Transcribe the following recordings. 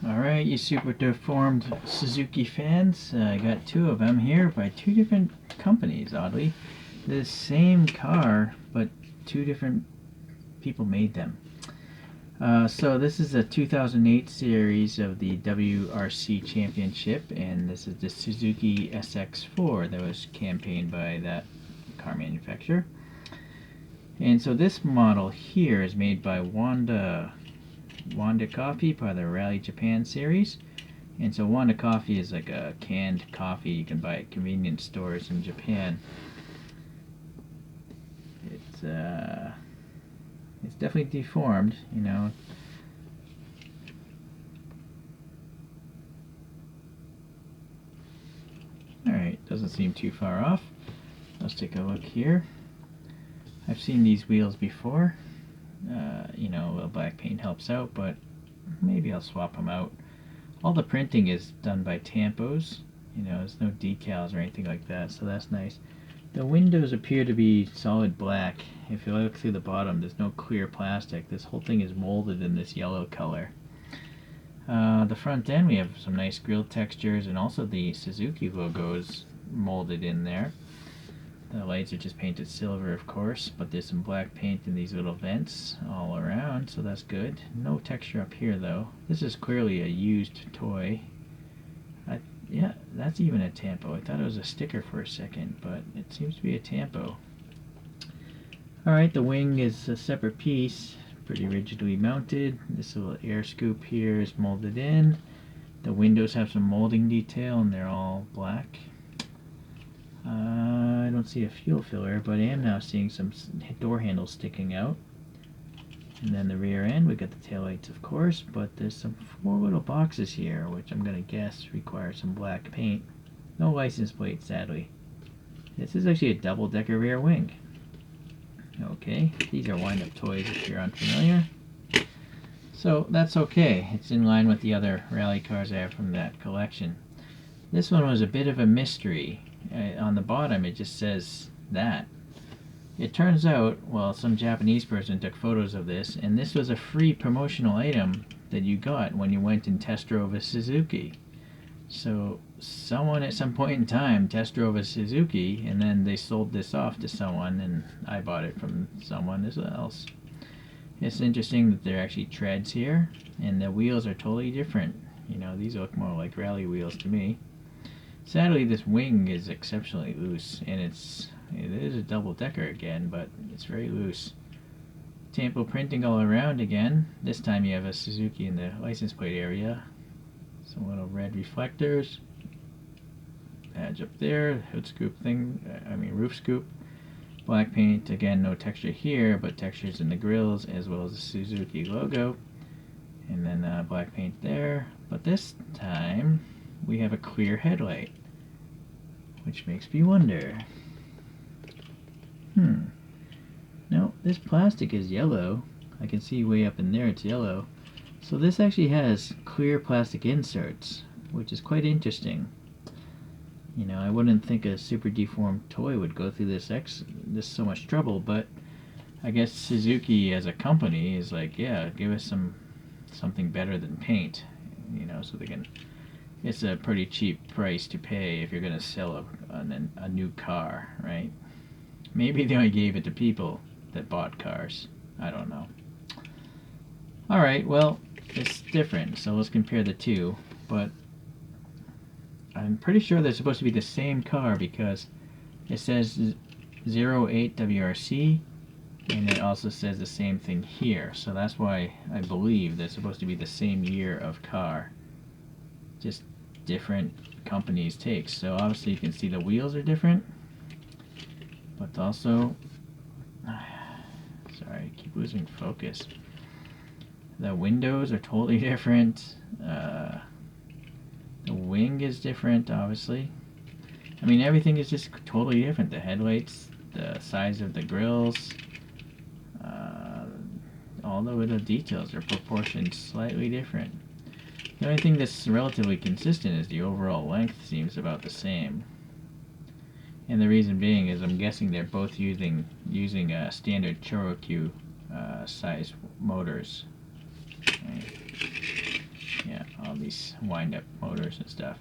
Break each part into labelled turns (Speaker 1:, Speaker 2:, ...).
Speaker 1: Alright, you super deformed Suzuki fans, I got two of them here by two different companies, oddly. The same car, but two different people made them. So this is a 2008 series of the WRC Championship, and this is the Suzuki SX4 that was campaigned by that car manufacturer. And so this model here is made by Wonda Coffee, part of the Rally Japan series. And so Wonda Coffee is like a canned coffee you can buy at convenience stores in Japan. It's definitely deformed, you know. Alright, doesn't seem too far off. Let's take a look here. I've seen these wheels before. You know, a little black paint helps out, but maybe I'll swap them out. All the printing is done by tampos. You know, there's no decals or anything like that, so that's nice. The windows appear to be solid black. If you look through the bottom, there's no clear plastic. This whole thing is molded in this yellow color. The front end, we have some nice grille textures, and also the Suzuki logo is molded in there. The lights are just painted silver, of course, but there's some black paint in these little vents all around, so that's good. No texture up here, though. This is clearly a used toy. Yeah, that's even a tampo. I thought it was a sticker for a second, but it seems to be a tampo. Alright, the wing is a separate piece, pretty rigidly mounted. This little air scoop here is molded in. The windows have some molding detail, and they're all black. I don't see a fuel filler, but I am now seeing some door handles sticking out. And then the rear end, we got the taillights, of course, but there's some four little boxes here, which I'm going to guess require some black paint. No license plate, sadly. This is actually a double-decker rear wing. Okay, these are wind-up toys if you're unfamiliar. So that's okay. It's in line with the other rally cars I have from that collection. This one was a bit of a mystery. On the bottom it just says that. It turns out, well, some Japanese person took photos of this, and this was a free promotional item that you got when you went and test drove a Suzuki. So someone at some point in time test drove a Suzuki, and then they sold this off to someone, and I bought it from someone else. It's interesting that there are actually treads here, and the wheels are totally different. You know, these look more like rally wheels to me. Sadly, this wing is exceptionally loose, and it is a double-decker again, but it's very loose. Tampo printing all around again. This time you have a Suzuki in the license plate area. Some little red reflectors. Badge up there, hood scoop thing, roof scoop. Black paint, again, no texture here, but textures in the grills as well as the Suzuki logo. And then black paint there. But this time we have a clear headlight, which makes me wonder. No, this plastic is yellow. I can see way up in there it's yellow. So this actually has clear plastic inserts, which is quite interesting. You know, I wouldn't think a super deformed toy would go through this so much trouble, but I guess Suzuki as a company is like, yeah, give us something better than paint, you know, so they can. It's a pretty cheap price to pay if you're going to sell a new car, right? Maybe they only gave it to people that bought cars. I don't know. Alright, well, it's different, so let's compare the two. But I'm pretty sure they're supposed to be the same car because it says 08 WRC, and it also says the same thing here. So that's why I believe they're supposed to be the same year of car. Just different companies' takes. So obviously you can see the wheels are different, but also, sorry, I keep losing focus. The windows are totally different. The wing is different, obviously. I mean, everything is just totally different. The headlights, the size of the grills, all the little details are proportioned slightly different. The only thing that's relatively consistent is the overall length seems about the same. And the reason being is I'm guessing they're both using standard choro-q size motors. Right. Yeah, I'll these wind-up motors and stuff.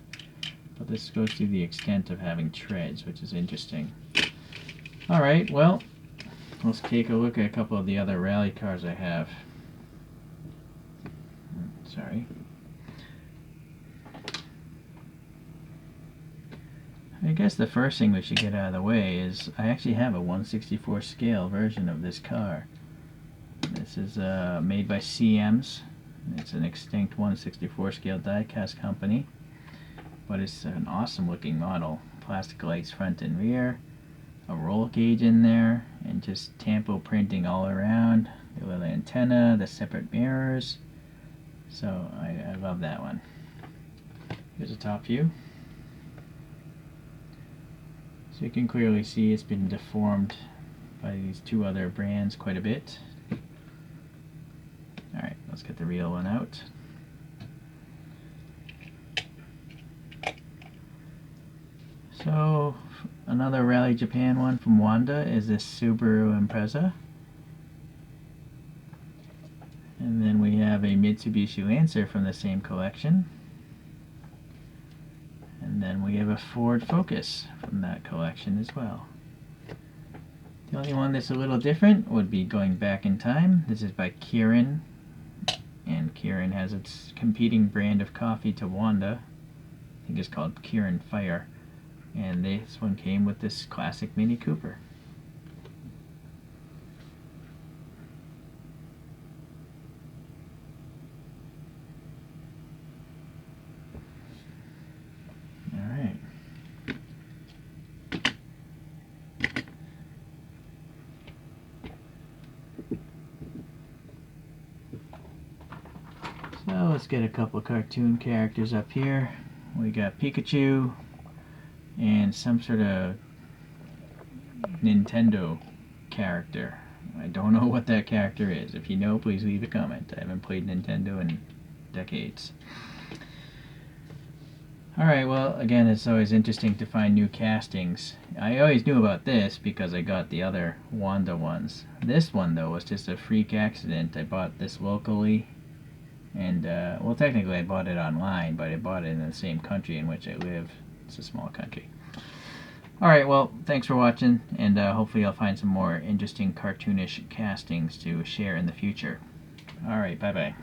Speaker 1: But this goes to the extent of having treads, which is interesting. Alright, well, let's take a look at a couple of the other rally cars I have. Sorry. I guess the first thing we should get out of the way is I actually have a 1/64 scale version of this car. This is made by CM's. It's an extinct 1/64 scale die-cast company, but it's an awesome looking model. Plastic lights front and rear, a roll cage in there, and just tampo printing all around. The little antenna, the separate mirrors. So I love that one. Here's a top view. So you can clearly see it's been deformed by these two other brands quite a bit. Alright, let's get the real one out. So, another Rally Japan one from Wanda is this Subaru Impreza. And then we have a Mitsubishi Lancer from the same collection. And then we have a Ford Focus from that collection as well. The only one that's a little different would be going back in time. This is by Kirin. And Kirin has its competing brand of coffee to Wanda. I think it's called Kirin Fire. And this one came with this classic Mini Cooper. Alright. So let's get a couple of cartoon characters up here. We got Pikachu and some sort of Nintendo character. I don't know what that character is. If you know, please leave a comment. I haven't played Nintendo in decades. Alright, well, again, it's always interesting to find new castings. I always knew about this because I got the other Wanda ones. This one, though, was just a freak accident. I bought this locally. And, well, technically I bought it online, but I bought it in the same country in which I live. It's a small country. Alright, well, thanks for watching, and hopefully I'll find some more interesting cartoonish castings to share in the future. Alright, bye-bye.